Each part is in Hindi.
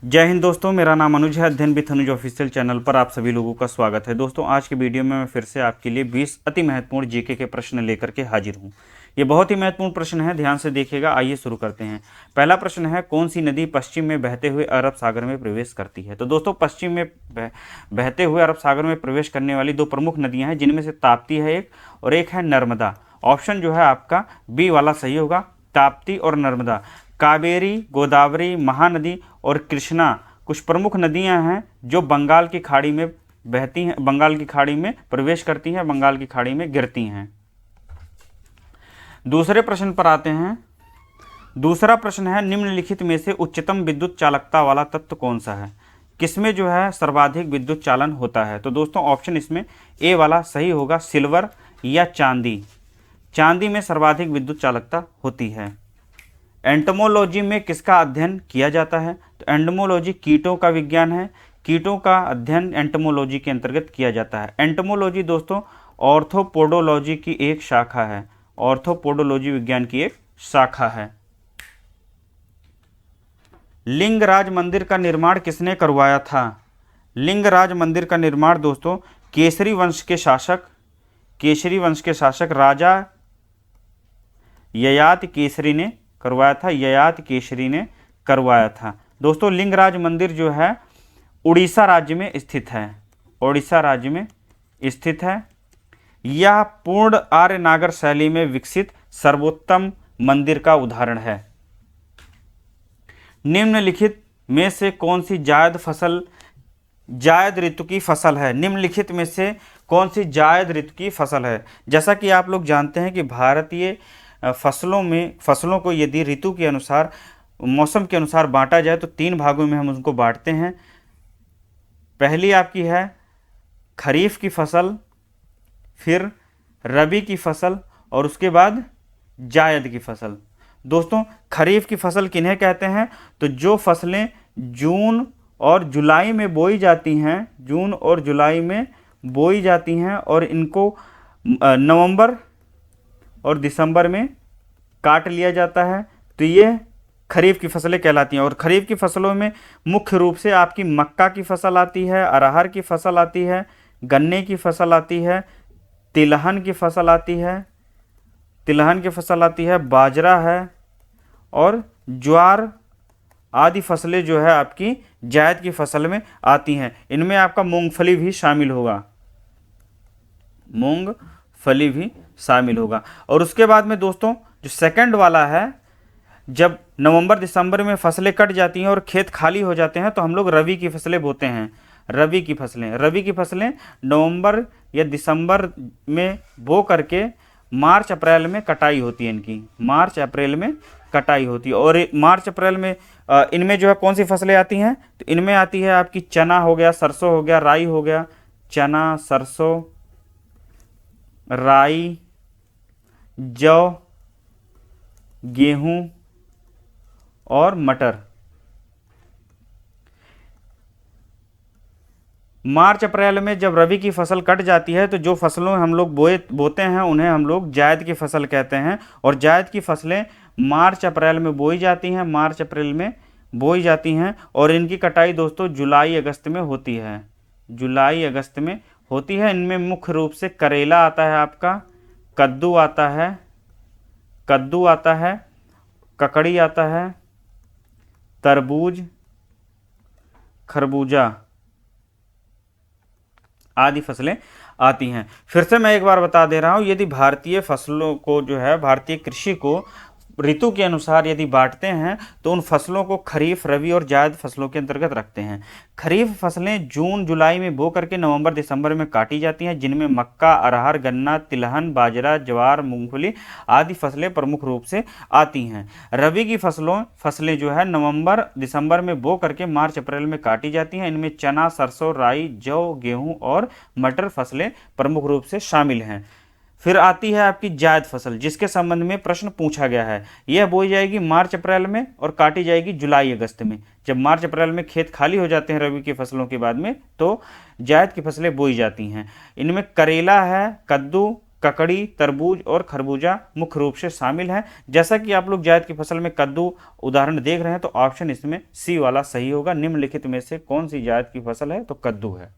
जय हिंद दोस्तों, मेरा नाम अनुज है। अध्ययन विथ अनुज ऑफिशियल चैनल पर आप सभी लोगों का स्वागत है। दोस्तों, आज की वीडियो में मैं फिर से आपके लिए 20 अति महत्वपूर्ण जीके के प्रश्न लेकर के हाजिर हूं। ये बहुत ही महत्वपूर्ण प्रश्न है, ध्यान से देखिएगा। आइए शुरू करते हैं। पहला प्रश्न है, कौन सी नदी पश्चिम में बहते हुए अरब सागर में प्रवेश करती है? तो दोस्तों, पश्चिम में बहते हुए अरब सागर में प्रवेश करने वाली दो प्रमुख नदियाँ हैं, जिनमें से ताप्ती है एक और एक है नर्मदा। ऑप्शन जो है आपका बी वाला सही होगा, ताप्ती और नर्मदा। कावेरी, गोदावरी, महानदी और कृष्णा कुछ प्रमुख नदियां हैं जो बंगाल की खाड़ी में बहती हैं, बंगाल की खाड़ी में प्रवेश करती हैं, बंगाल की खाड़ी में गिरती हैं। दूसरे प्रश्न पर आते हैं। दूसरा प्रश्न है, निम्नलिखित में से उच्चतम विद्युत चालकता वाला तत्व कौन सा है? किसमें जो है सर्वाधिक विद्युत चालन होता है? तो दोस्तों, ऑप्शन इसमें ए वाला सही होगा, सिल्वर या चांदी। चांदी में सर्वाधिक विद्युत चालकता होती है। एंटोमोलॉजी में किसका अध्ययन किया जाता है? तो एंटोमोलॉजी कीटों का विज्ञान है। कीटों का अध्ययन एंटोमोलॉजी के अंतर्गत किया जाता है। एंटोमोलॉजी दोस्तों ऑर्थोपोडोलॉजी की एक शाखा है। ऑर्थोपोडोलॉजी विज्ञान की एक शाखा है। लिंगराज मंदिर का निर्माण किसने करवाया था? लिंगराज मंदिर का निर्माण दोस्तों केसरी वंश के शासक राजा ययाति केसरी ने करवाया था। ययाति केसरी ने करवाया था। दोस्तों, लिंगराज मंदिर जो है उड़ीसा राज्य में स्थित है। उड़ीसा राज्य में स्थित है। यह पूर्ण आर्य नागर शैली में विकसित सर्वोत्तम मंदिर का उदाहरण है। निम्नलिखित में से कौन सी जायद ऋतु की फसल है? निम्नलिखित में से कौन सी जायद ऋतु की फसल है? जैसा कि आप लोग जानते हैं कि भारतीय फसलों को यदि ऋतु के अनुसार, मौसम के अनुसार बांटा जाए तो तीन भागों में हम उनको बांटते हैं। पहली आपकी है खरीफ की फसल, फिर रबी की फसल और उसके बाद जायद की फसल। दोस्तों, खरीफ की फसल किन्हें कहते हैं? तो जो फसलें जून और जुलाई में बोई जाती हैं, जून और जुलाई में बोई जाती हैं और इनको नवंबर और दिसंबर में काट लिया जाता है, तो ये खरीफ की फसलें कहलाती हैं। और खरीफ की फसलों में मुख्य रूप से आपकी मक्का की फसल आती है, अरहर की फसल आती है, गन्ने की फसल आती है, तिलहन की फसल आती है, बाजरा है और ज्वार आदि फसलें जो है आपकी जायद की फसल में आती हैं। इनमें आपका मूंगफली भी शामिल होगा। मूंगफली भी शामिल होगा। और उसके बाद में दोस्तों जो सेकंड वाला है, जब नवंबर दिसंबर में फसलें कट जाती हैं और खेत खाली हो जाते हैं तो हम लोग रबी की फसलें बोते हैं। रबी की फसलें नवंबर या दिसंबर में बो करके मार्च अप्रैल में कटाई होती है। इनकी मार्च अप्रैल में कटाई होती है। और मार्च अप्रैल में इनमें जो है कौन सी फसलें आती हैं? तो इनमें आती है आपकी चना हो गया, सरसों हो गया, राई हो गया। चना, सरसों, राई, जौ, गेहूं और मटर। मार्च अप्रैल में जब रबी की फसल कट जाती है तो जो फसलों हम लोग बोते हैं उन्हें हम लोग जायद की फसल कहते हैं। और जायद की फसलें मार्च अप्रैल में बोई जाती हैं और इनकी कटाई दोस्तों जुलाई अगस्त में होती है। इनमें मुख्य रूप से करेला आता है, आपका कद्दू आता है, ककड़ी आता है, तरबूज, खरबूजा आदि फसलें आती हैं। फिर से मैं एक बार बता दे रहा हूं, यदि भारतीय फसलों को जो है, भारतीय कृषि को ऋतु के अनुसार यदि बांटते हैं तो उन फसलों को खरीफ, रबी और जायद फसलों के अंतर्गत रखते हैं। खरीफ फसलें जून जुलाई में बो करके नवंबर दिसंबर में काटी जाती हैं, जिनमें मक्का, अरहर, गन्ना, तिलहन, बाजरा, ज्वार, मूंगफली आदि फसलें प्रमुख रूप से आती हैं। रबी की फसलें जो है नवंबर दिसंबर में बो करके मार्च अप्रैल में काटी जाती हैं। इनमें चना, सरसों, राई, जौ, गेहूँ और मटर फसलें प्रमुख रूप से शामिल हैं। फिर आती है आपकी जायद फसल, जिसके संबंध में प्रश्न पूछा गया है। यह बोई जाएगी मार्च अप्रैल में और काटी जाएगी जुलाई अगस्त में। जब मार्च अप्रैल में खेत खाली हो जाते हैं रबी की फसलों के बाद में, तो जायद की फसलें बोई जाती हैं। इनमें करेला है, कद्दू, ककड़ी, तरबूज और खरबूजा मुख्य रूप से शामिल हैं। जैसा कि आप लोग जायद की फसल में कद्दू उदाहरण देख रहे हैं, तो ऑप्शन इसमें सी वाला सही होगा। निम्नलिखित में से कौन सी जायद की फसल है, तो कद्दू है।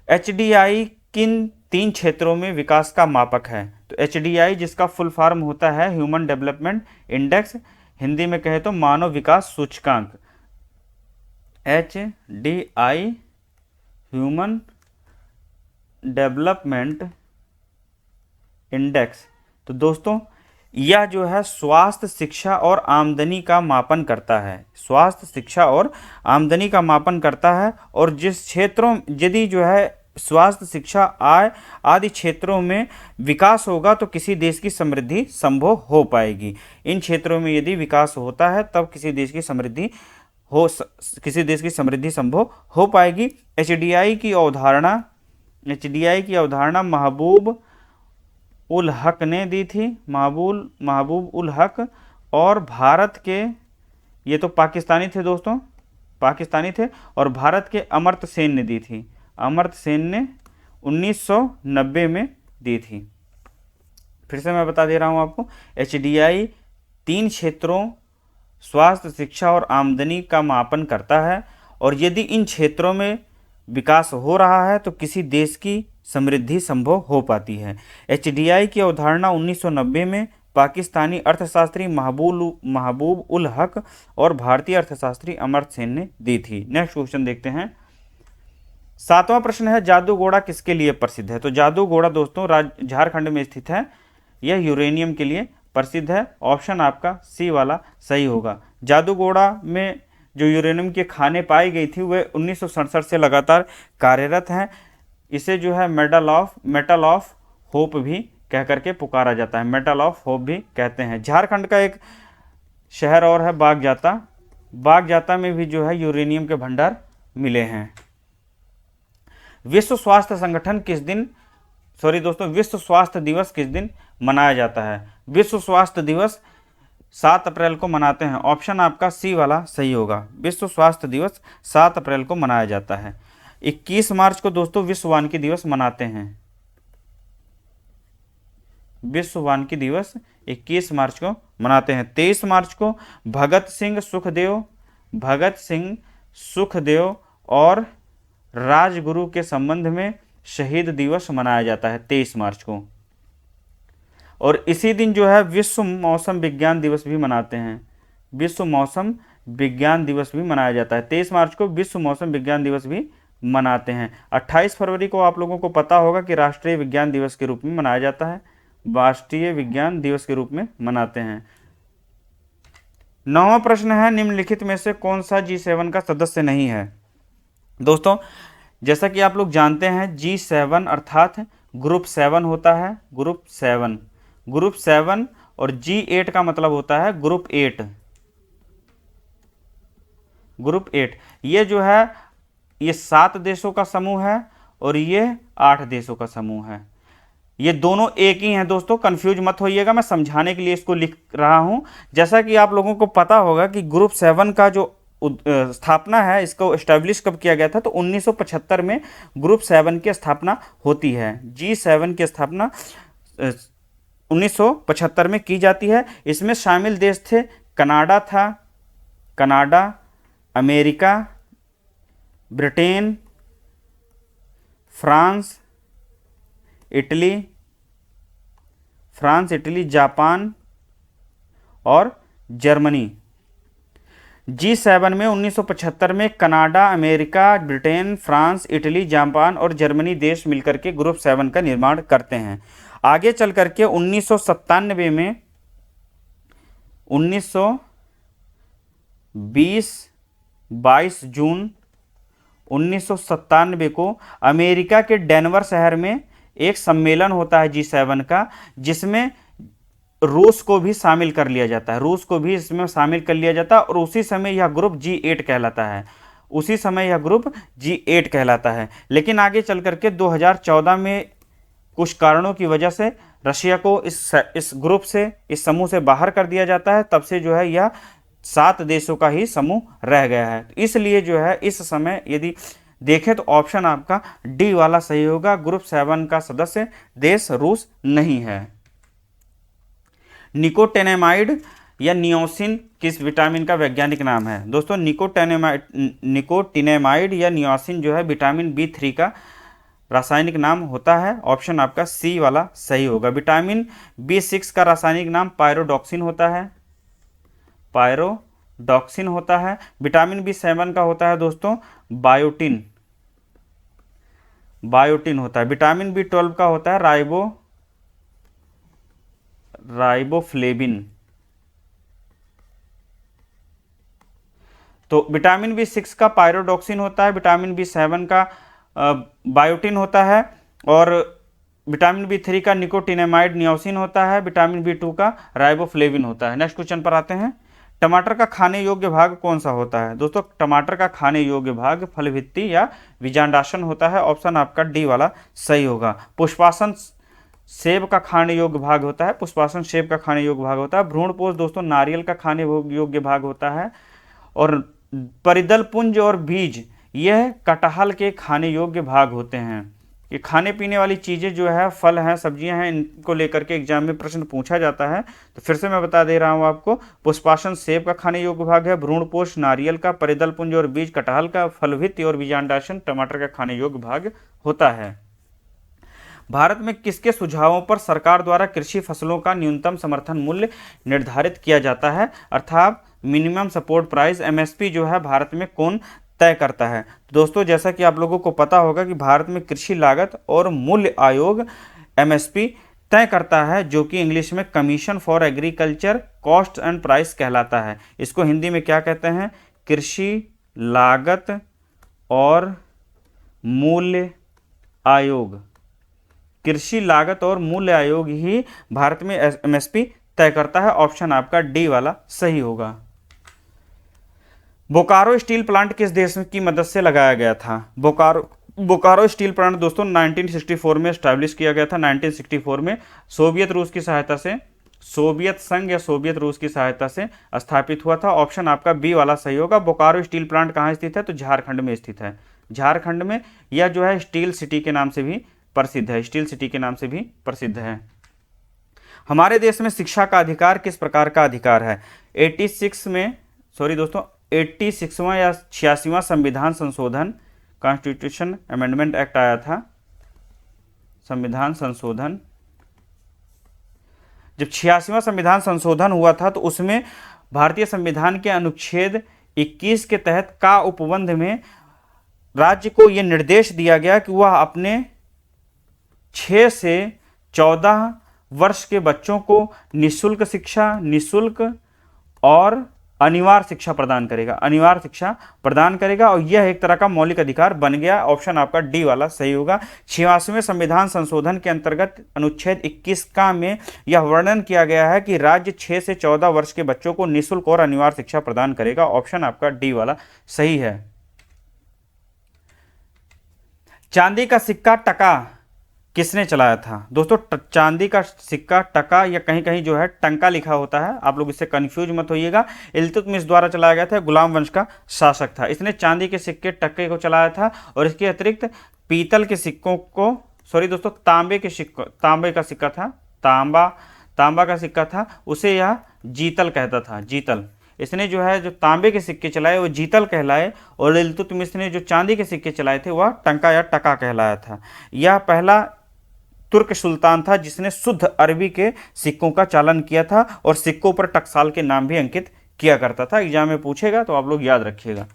HDI किन 3 क्षेत्रों में विकास का मापक है, तो HDI जिसका फुल फॉर्म होता है ह्यूमन डेवलपमेंट इंडेक्स, हिंदी में कहे तो मानव विकास सूचकांक। HDI human development index. तो दोस्तों यह जो है स्वास्थ्य, शिक्षा और आमदनी का मापन करता है। स्वास्थ्य, शिक्षा और आमदनी का मापन करता है। और जिस क्षेत्रों, यदि जो है स्वास्थ्य, शिक्षा, आय आदि क्षेत्रों में विकास होगा तो किसी देश की समृद्धि संभव हो पाएगी। इन क्षेत्रों में यदि विकास होता है तब किसी देश की समृद्धि संभव हो पाएगी। HDI की अवधारणा महबूब उल हक ने दी थी। महबूब उल हक और भारत के, ये तो पाकिस्तानी थे दोस्तों, पाकिस्तानी थे, और भारत के अमर्त्य सेन ने दी थी। अमर्त्य सेन ने 1990 में दी थी। फिर से मैं बता दे रहा हूँ आपको, HDI 3 क्षेत्रों स्वास्थ्य, शिक्षा और आमदनी का मापन करता है, और यदि इन क्षेत्रों में विकास हो रहा है तो किसी देश की समृद्धि संभव हो पाती है। HDI की अवधारणा 1990 में पाकिस्तानी अर्थशास्त्री महबूब उल हक और भारतीय अर्थशास्त्री अमर्त्य सेन ने दी थी। नेक्स्ट क्वेश्चन देखते हैं। 7वां प्रश्न है, जादूगोड़ा किसके लिए प्रसिद्ध है, तो जादूगोड़ा दोस्तों झारखंड में स्थित है। यह यूरेनियम के लिए प्रसिद्ध है। ऑप्शन आपका सी वाला सही होगा। जादूगोड़ा में जो यूरेनियम के खाने पाई गई थी वह 1967 से लगातार कार्यरत हैं। इसे जो है मेटल ऑफ होप भी कह करके पुकारा जाता है। मेटल ऑफ होप भी कहते हैं। झारखंड का एक शहर और है बागजाता। बागजाता में भी जो है यूरेनियम के भंडार मिले हैं। विश्व स्वास्थ्य दिवस किस दिन मनाया जाता है? विश्व स्वास्थ्य दिवस 7 अप्रैल को मनाते हैं। ऑप्शन आपका सी वाला सही होगा। विश्व स्वास्थ्य दिवस 7 अप्रैल को मनाया जाता है। 21 मार्च को दोस्तों विश्व वानिकी दिवस मनाते हैं। विश्व वानिकी दिवस 21 मार्च को मनाते हैं। 23 मार्च को भगत सिंह सुखदेव और राजगुरु के संबंध में शहीद दिवस मनाया जाता है 23 मार्च को। और इसी दिन जो है विश्व मौसम विज्ञान दिवस भी मनाते हैं। विश्व मौसम विज्ञान दिवस भी मनाया जाता है 23 मार्च को। विश्व मौसम विज्ञान दिवस भी मनाते हैं। 28 फरवरी को आप लोगों को पता होगा कि राष्ट्रीय विज्ञान दिवस के रूप में मनाया जाता है। राष्ट्रीय विज्ञान दिवस के रूप में मनाते हैं। 9वां प्रश्न है, निम्नलिखित में से कौन सा G7 का सदस्य नहीं है? दोस्तों जैसा कि आप लोग जानते हैं G7 अर्थात ग्रुप 7 होता है। ग्रुप 7 और G8 का मतलब होता है ग्रुप 8। ये जो है ये 7 देशों का समूह है और ये 8 देशों का समूह है। ये दोनों एक ही हैं दोस्तों, कंफ्यूज मत होइएगा, मैं समझाने के लिए इसको लिख रहा हूं। जैसा कि आप लोगों को पता होगा कि ग्रुप 7 का जो स्थापना है, इसको एस्टेब्लिश कब किया गया था, तो 1975 में ग्रुप 7 की स्थापना होती है। G7 की स्थापना 1975 में की जाती है। इसमें शामिल देश थे Canada, America, Britain, France, Italy, Japan और जर्मनी। G7 में 1975 में Canada, America, Britain, France, Italy, Japan और जर्मनी देश मिलकर के ग्रुप 7 का निर्माण करते हैं। आगे चल करके 1997 में 22 जून 1997 को अमेरिका के डेनवर शहर में एक सम्मेलन होता है G7 का, जिसमें रूस को भी शामिल कर लिया जाता है। रूस को भी इसमें शामिल कर लिया जाता है और उसी समय यह ग्रुप G8 कहलाता है। लेकिन आगे चल करके 2014 में कुछ कारणों की वजह से रशिया को इस ग्रुप से, इस समूह से बाहर कर दिया जाता है। तब से जो है यह 7 देशों का ही समूह रह गया है। इसलिए जो है इस समय यदि देखें तो ऑप्शन आपका डी वाला सही होगा। ग्रुप 7 का सदस्य देश रूस नहीं है। निकोटिनेमाइड या नियोसिन किस विटामिन का वैज्ञानिक नाम है? दोस्तों निकोटिनेमाइड या नियोसिन जो है विटामिन B3 का रासायनिक नाम होता है। ऑप्शन आपका सी वाला सही होगा। विटामिन B6 का रासायनिक नाम पायरोडॉक्सिन होता है, पायरोडॉक्सिन होता है। विटामिन B7 का होता है दोस्तों बायोटिन, बायोटिन होता है। विटामिन B12 का होता है राइबोफ्लेविन। तो विटामिन B6 का पायरोडॉक्सिन होता है, विटामिन B7 का बायोटिन होता है, और विटामिन B3 का निकोटिनेमाइड नियोसिन होता है, विटामिन B2 का राइबोफ्लेविन होता है। नेक्स्ट क्वेश्चन पर आते हैं। टमाटर का खाने योग्य भाग कौन सा होता है? दोस्तों टमाटर का खाने योग्य भाग फलभित्ति या बीजांडासन होता है। ऑप्शन आपका डी वाला सही होगा। पुष्पासन सेब का खाने योग्य भाग होता है, पुष्पासन सेब का खाने योग्य भाग होता है। भ्रूणपोष दोस्तों नारियल का खाने योग्य भाग होता है, और परिदल पुंज और बीज यह कटहल के खाने योग्य भाग होते हैं। ये खाने पीने वाली चीज़ें जो है, फल हैं, सब्जियां हैं, इनको लेकर के एग्जाम में प्रश्न पूछा जाता है। तो फिर से मैं बता दे रहा हूँ आपको, पुष्पासन सेब का खाने योग्य भाग है, भ्रूणपोष नारियल का, परिदल पुंज और बीज कटहल का, फलभित्ति और बीजांडासन टमाटर का खाने योग्य भाग होता है। भारत में किसके सुझावों पर सरकार द्वारा कृषि फसलों का न्यूनतम समर्थन मूल्य निर्धारित किया जाता है? अर्थात मिनिमम सपोर्ट प्राइस MSP जो है भारत में कौन तय करता है? दोस्तों जैसा कि आप लोगों को पता होगा कि भारत में कृषि लागत और मूल्य आयोग MSP तय करता है, जो कि इंग्लिश में commission for agriculture cost and price कहलाता है। इसको हिंदी में क्या कहते हैं? कृषि लागत और मूल्य आयोग। कृषि लागत और मूल्य आयोग ही भारत में MSP तय करता है। ऑप्शन आपका डी वाला सही होगा। बोकारो स्टील प्लांट किस देश की मदद से लगाया गया था? बोकारो स्टील प्लांट दोस्तों 1964 में स्टैब्लिश किया गया था। 1964 में सोवियत रूस की सहायता से, सोवियत संघ या सोवियत रूस की सहायता से स्थापित हुआ था। ऑप्शन आपका बी वाला सही होगा। बोकारो स्टील प्लांट कहाँ स्थित है? तो झारखंड में स्थित है। झारखंड में यह जो है स्टील सिटी के नाम से भी प्रसिद्ध है, स्टील सिटी के नाम से भी प्रसिद्ध है। हमारे देश में शिक्षा का अधिकार किस प्रकार का अधिकार है? 86वां या 86वां संविधान संशोधन, कॉन्स्टिट्यूशन अमेंडमेंट एक्ट आया था। संविधान संशोधन, जब 86वां संविधान संशोधन हुआ था तो उसमें भारतीय संविधान के अनुच्छेद 21 के तहत का उपबंध में राज्य को यह निर्देश दिया गया कि वह अपने 6 से 14 वर्ष के बच्चों को निःशुल्क शिक्षा, निःशुल्क और अनिवार्य शिक्षा प्रदान करेगा, अनिवार्य शिक्षा प्रदान करेगा, और यह एक तरह का मौलिक अधिकार बन गया। ऑप्शन आपका डी वाला सही होगा। 86वें संविधान संशोधन के अंतर्गत अनुच्छेद 21 का में यह वर्णन किया गया है कि राज्य 6 से 14 वर्ष के बच्चों को निःशुल्क और अनिवार्य शिक्षा प्रदान करेगा। ऑप्शन आपका डी वाला सही है। चांदी का सिक्का टका किसने चलाया था? दोस्तों चांदी का सिक्का टका या कहीं कहीं जो है टंका लिखा होता है, आप लोग इससे कंफ्यूज मत होइएगा। इल्तुतमिश द्वारा चलाया गया था, गुलाम वंश का शासक था। इसने चांदी के सिक्के टक्के को चलाया था, और इसके अतिरिक्त पीतल के सिक्कों को, सॉरी दोस्तों तांबे का सिक्का था, तांबा का सिक्का था, उसे यह जीतल कहता था, जीतल। इसने जो है जो तांबे के सिक्के चलाए वो जीतल कहलाए, और इल्तुतमिश ने जो चांदी के सिक्के चलाए थे वह टंका या टका कहलाया था। यह पहला तुर्क सुल्तान था जिसने शुद्ध अरबी के सिक्कों का चालन किया था, और सिक्कों पर टकसाल के नाम भी अंकित किया करता था। एग्जाम में पूछेगा तो आप लोग याद रखिएगा।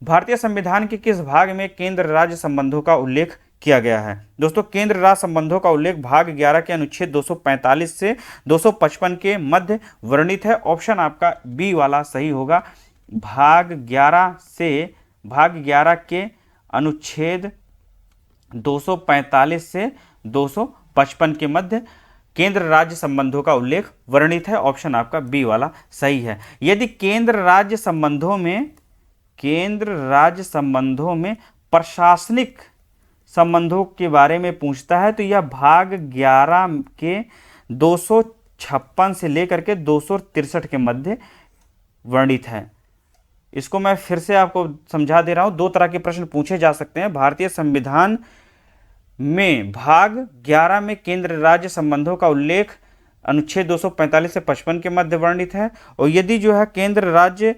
भारतीय संविधान के किस भाग में केंद्र राज्य संबंधों का उल्लेख किया गया है? दोस्तों केंद्र राज्य संबंधों का उल्लेख भाग 11 के अनुच्छेद 245 से 255 के मध्य वर्णित है। ऑप्शन आपका बी वाला सही होगा। भाग 11 के अनुच्छेद 245 से 255 के मध्य केंद्र राज्य संबंधों का उल्लेख वर्णित है। ऑप्शन आपका बी वाला सही है। यदि केंद्र राज्य संबंधों में प्रशासनिक संबंधों के बारे में पूछता है तो यह भाग 11 के 256 से लेकर के 263 के मध्य वर्णित है। इसको मैं फिर से आपको समझा दे रहा हूं, दो तरह के प्रश्न पूछे जा सकते हैं। भारतीय संविधान में भाग 11 में केंद्र राज्य संबंधों का उल्लेख अनुच्छेद 245 से 55 के मध्य वर्णित है, और यदि जो है केंद्र राज्य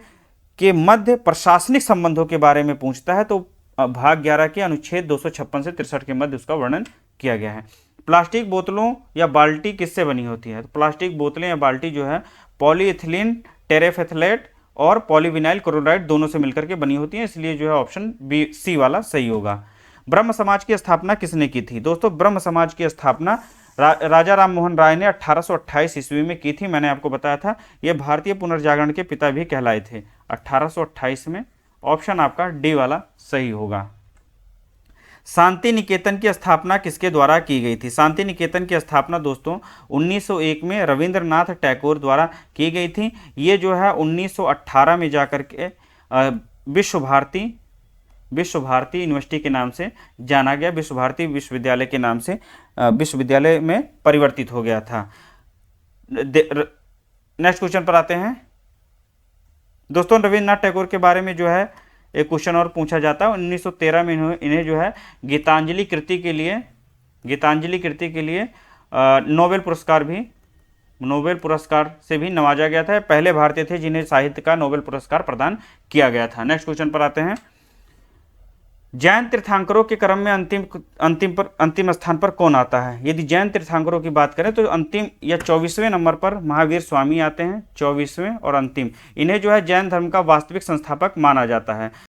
के मध्य प्रशासनिक संबंधों के बारे में पूछता है तो भाग 11 के अनुच्छेद 256 से 63 के मध्य उसका वर्णन किया गया है। प्लास्टिक बोतलों या बाल्टी किससे बनी होती है? तो प्लास्टिक बोतलें या बाल्टी जो है पॉलीइथिलीन टेरेफेथलेट और पॉलीविनाइल क्लोराइड दोनों से मिलकर के बनी होती है, इसलिए जो है ऑप्शन बी सी वाला सही होगा। ब्रह्म समाज की स्थापना किसने की थी? दोस्तों ब्रह्म समाज की स्थापना राजा राम मोहन राय ने 1828 ईस्वी में की थी। मैंने आपको बताया था ये भारतीय पुनर्जागरण के पिता भी कहलाए थे, 1828 में। ऑप्शन आपका डी वाला सही होगा। शांति निकेतन की स्थापना किसके द्वारा की गई थी? शांति निकेतन की स्थापना दोस्तों 1901 में रविंद्रनाथ टैगोर द्वारा की गई थी। ये जो है 1918 में जाकर के विश्व भारती यूनिवर्सिटी के नाम से जाना गया, विश्व भारती विश्वविद्यालय के नाम से विश्वविद्यालय में परिवर्तित हो गया था। नेक्स्ट क्वेश्चन पर आते हैं दोस्तों। रविन्द्रनाथ टैगोर के बारे में जो है एक क्वेश्चन और पूछा जाता है। 1913 में इन्हें जो है गीतांजलि कृति के लिए नोबेल पुरस्कार से भी नवाजा गया था। पहले भारतीय थे जिन्हें साहित्य का नोबेल पुरस्कार प्रदान किया गया था। नेक्स्ट क्वेश्चन पर आते हैं। जैन तीर्थंकरों के क्रम में अंतिम स्थान पर कौन आता है? यदि जैन तीर्थंकरों की बात करें तो अंतिम या 24वें नंबर पर महावीर स्वामी आते हैं, 24वें और अंतिम। इन्हें जो है जैन धर्म का वास्तविक संस्थापक माना जाता है।